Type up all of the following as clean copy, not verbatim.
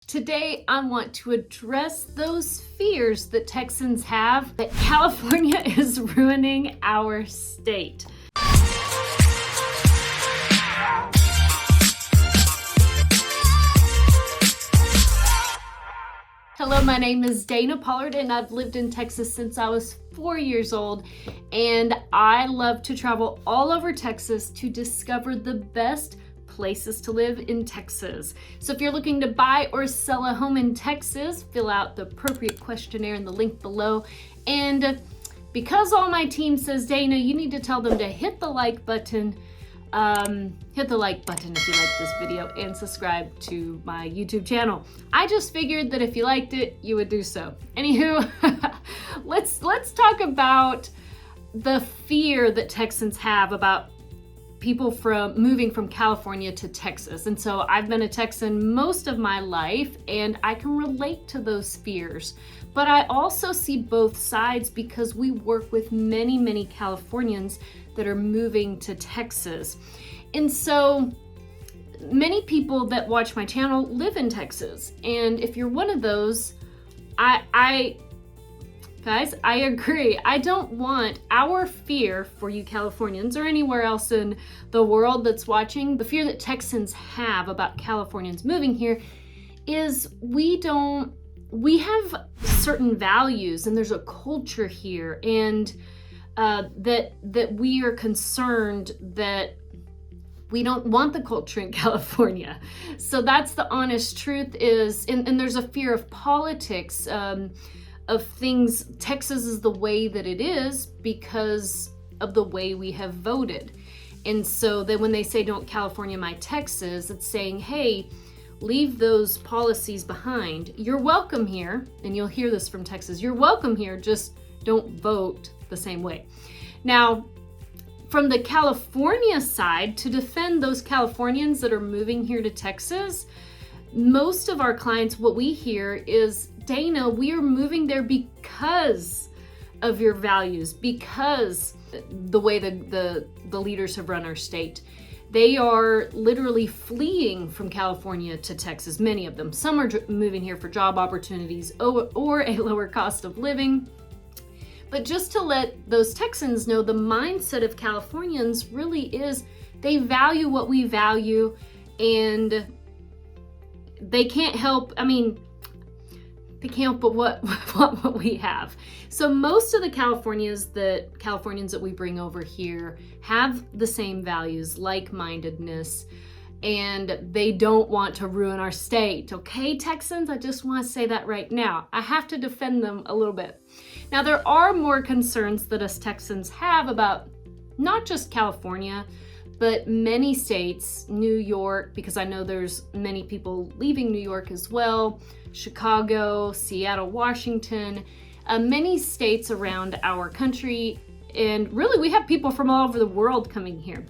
Today, I want to address those fears that Texans have that California is ruining our state. Hello, my name is Dana Pollard, and I've lived in Texas since I was 4 years old, and I love to travel all over Texas to discover the best places to live in Texas. So if you're looking to buy or sell a home in Texas, fill out the appropriate questionnaire in the link below. And because all my team says, Dana, you need to tell them to hit the like button. Hit the like button if you like this video and subscribe to my YouTube channel. I just figured that if you liked it, you would do so. Anywho, let's talk about the fear that Texans have about people moving from California to Texas. And so I've been a Texan most of my life, and I can relate to those fears. But I also see both sides because we work with many Californians that are moving to Texas. And so many people that watch my channel live in Texas. And if you're one of those, Guys, I agree. I don't want our fear for you Californians or anywhere else in the world that's watching, the fear that Texans have about Californians moving here is we have certain values and there's a culture here, and that we are concerned that we don't want the culture in California. So that's the honest truth is, and there's a fear of politics, of things. Texas is the way that it is because of the way we have voted. And so then when they say don't California my Texas, it's saying, hey, leave those policies behind. You're welcome here, and you'll hear this from Texas. You're welcome here, just don't vote the same way. Now, from the California side, to defend those Californians that are moving here to Texas, most of our clients, what we hear is, Dana, we are moving there because of your values, because the way the leaders have run our state. They are literally fleeing from California to Texas, many of them. Some are moving here for job opportunities or a lower cost of living. But just to let those Texans know, the mindset of Californians really is they value what we value, and they can't help, they can't but what we have. So most of the Californians that we bring over here have the same values, like-mindedness, and they don't want to ruin our state. Okay, Texans, I just want to say that right now. I have to defend them a little bit. Now, there are more concerns that us Texans have about not just California, but many states, New York, because I know there's many people leaving New York as well, Chicago, Seattle, Washington, many states around our country. And really, we have people from all over the world coming here.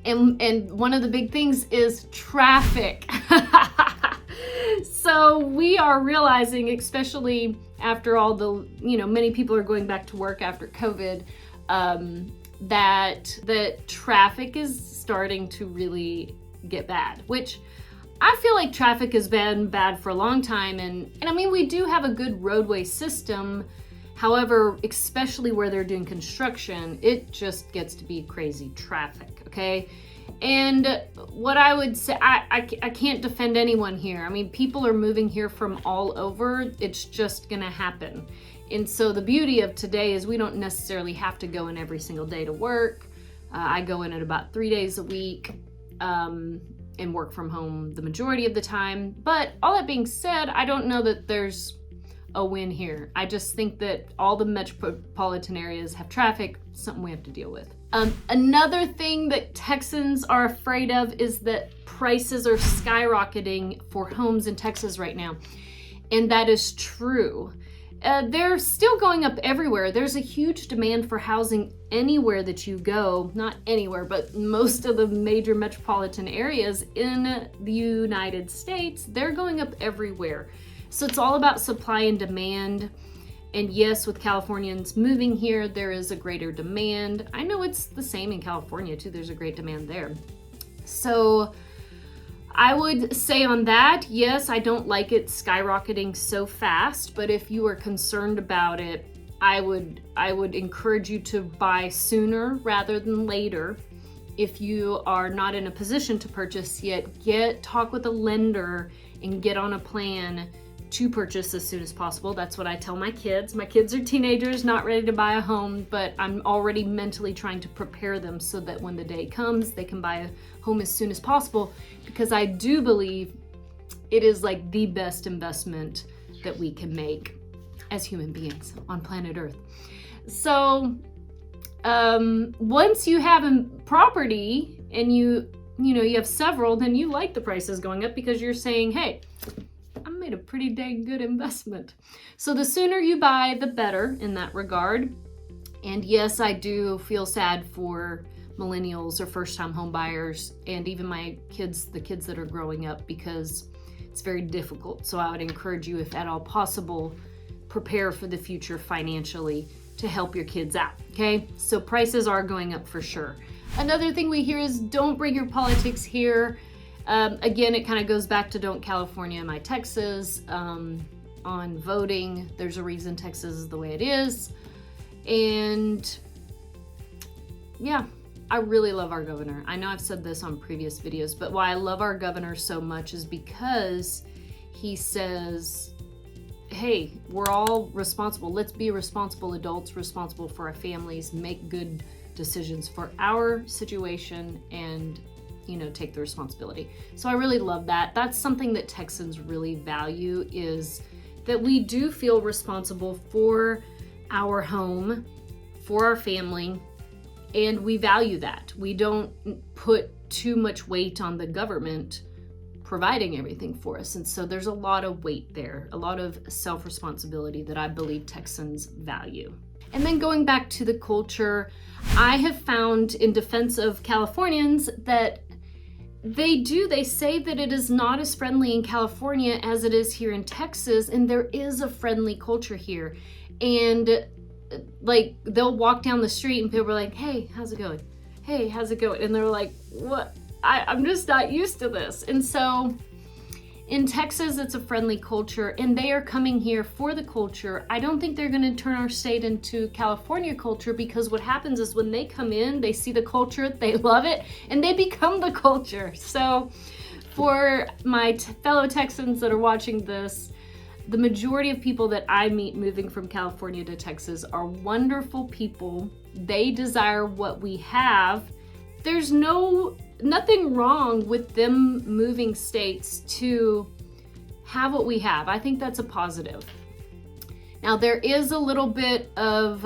And one of the big things is traffic. So we are realizing, especially after all the, many people are going back to work after COVID, that traffic is starting to really get bad, which I feel like traffic has been bad for a long time. And we do have a good roadway system. However, especially where they're doing construction, it just gets to be crazy traffic, okay? And what I would say, I can't defend anyone here. People are moving here from all over. It's just gonna happen. And so the beauty of today is we don't necessarily have to go in every single day to work. I go in at about 3 days a week and work from home the majority of the time. But all that being said, I don't know that there's a win here. I just think that all the metropolitan areas have traffic, something we have to deal with. Another thing that Texans are afraid of is that prices are skyrocketing for homes in Texas right now. And that is true. They're still going up everywhere. There's a huge demand for housing anywhere that you go. Not anywhere, but most of the major metropolitan areas in the United States, they're going up everywhere. So it's all about supply and demand. And yes, with Californians moving here, there is a greater demand. I know it's the same in California too. There's a great demand there. So I would say on that, yes, I don't like it skyrocketing so fast, but if you are concerned about it, I would encourage you to buy sooner rather than later. If you are not in a position to purchase yet, talk with a lender and get on a plan to purchase as soon as possible. That's what I tell my kids. My kids are teenagers, not ready to buy a home, but I'm already mentally trying to prepare them so that when the day comes, they can buy a home as soon as possible, because I do believe it is like the best investment that we can make as human beings on planet Earth. So once you have a property and you have several, then you like the prices going up because you're saying, hey, I made a pretty dang good investment. So the sooner you buy, the better in that regard. And yes, I do feel sad for millennials or first-time home buyers, and even my kids, the kids that are growing up, because it's very difficult. So I would encourage you, if at all possible, prepare for the future financially to help your kids out, okay? So prices are going up for sure. Another thing we hear is don't bring your politics here. Again, it kind of goes back to don't California my Texas on voting. There's a reason Texas is the way it is. And yeah, I really love our governor. I know I've said this on previous videos, but why I love our governor so much is because he says, hey, we're all responsible. Let's be responsible adults, responsible for our families, make good decisions for our situation, and take the responsibility. So I really love that. That's something that Texans really value, is that we do feel responsible for our home, for our family, and we value that. We don't put too much weight on the government providing everything for us. And so there's a lot of weight there, a lot of self-responsibility that I believe Texans value. And then going back to the culture, I have found, in defense of Californians, that they say that it is not as friendly in California as it is here in Texas, and there is a friendly culture here. And like, they'll walk down the street and people are like, hey, how's it going? Hey, how's it going? And they're like, what? I'm just not used to this. And so in Texas, it's a friendly culture, and they are coming here for the culture. I don't think they're going to turn our state into California culture, because what happens is when they come in, they see the culture, they love it, and they become the culture. So for my fellow Texans that are watching this, the majority of people that I meet moving from California to Texas are wonderful people. They desire what we have. There's nothing wrong with them moving states to have what we have. I think that's a positive. Now, there is a little bit of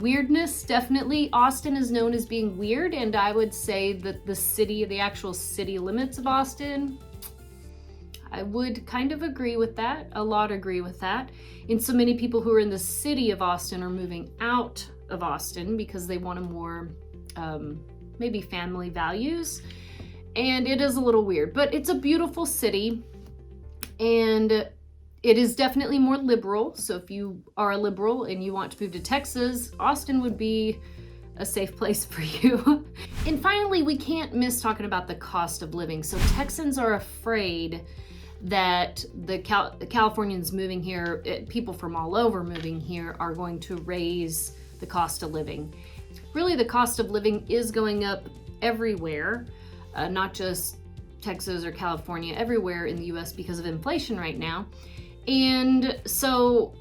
weirdness, definitely. Austin is known as being weird, and I would say that the actual city limits of Austin, I would kind of agree with that. A lot agree with that. And so many people who are in the city of Austin are moving out of Austin because they want a more maybe family values. And it is a little weird, but it's a beautiful city, and it is definitely more liberal. So if you are a liberal and you want to move to Texas, Austin would be a safe place for you. And finally, we can't miss talking about the cost of living. So Texans are afraid that the Californians moving here, people from all over moving here, are going to raise the cost of living. Really, the cost of living is going up everywhere, not just Texas or California, everywhere in the US because of inflation right now. And so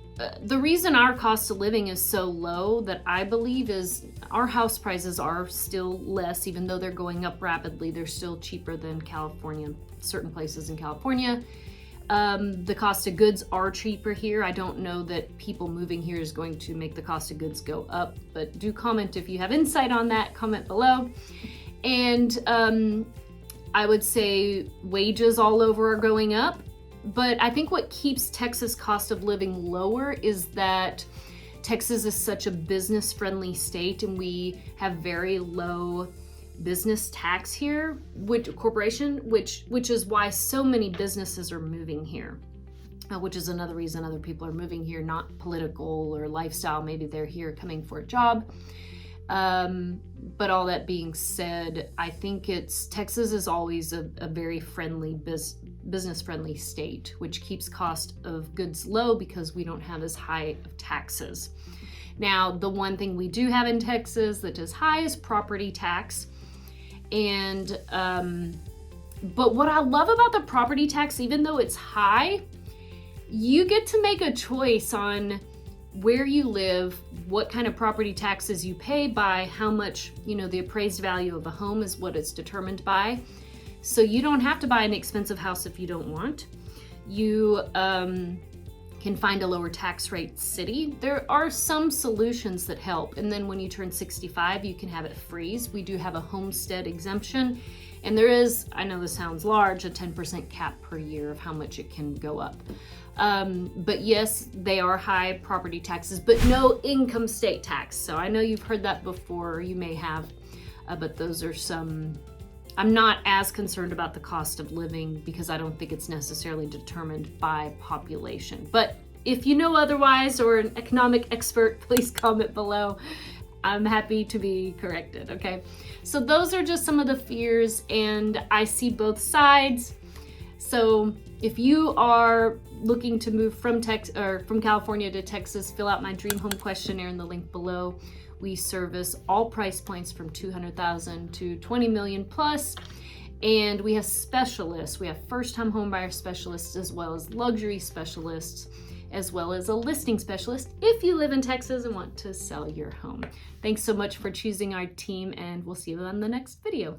the reason our cost of living is so low, that I believe, is our house prices are still less, even though they're going up rapidly. They're still cheaper than California, certain places in California. The cost of goods are cheaper here. I don't know that people moving here is going to make the cost of goods go up, but do comment if you have insight on that, comment below. And I would say wages all over are going up. But I think what keeps Texas cost of living lower is that Texas is such a business-friendly state, and we have very low business tax here, which is why so many businesses are moving here, which is another reason other people are moving here, not political or lifestyle. Maybe they're here coming for a job. But all that being said, I think Texas is always a very friendly business-friendly state, which keeps cost of goods low because we don't have as high of taxes. Now, the one thing we do have in Texas that is high is property tax. And, but what I love about the property tax, even though it's high, you get to make a choice on where you live, what kind of property taxes you pay by how much, the appraised value of a home is what it's determined by. So you don't have to buy an expensive house if you don't want. You can find a lower tax rate city. There are some solutions that help. And then when you turn 65, you can have it freeze. We do have a homestead exemption. And there is, I know this sounds large, a 10% cap per year of how much it can go up. But yes, they are high property taxes, but no income state tax. So I know you've heard that before, you may have, but those are some. I'm not as concerned about the cost of living because I don't think it's necessarily determined by population. But if you know otherwise or an economic expert, please comment below. I'm happy to be corrected, okay? So those are just some of the fears, and I see both sides. So if you are looking to move from California to Texas, fill out my dream home questionnaire in the link below. We service all price points from $200,000 to $20 million plus, and we have specialists. We have first-time homebuyer specialists as well as luxury specialists, as well as a listing specialist if you live in Texas and want to sell your home. Thanks so much for choosing our team, and we'll see you on the next video.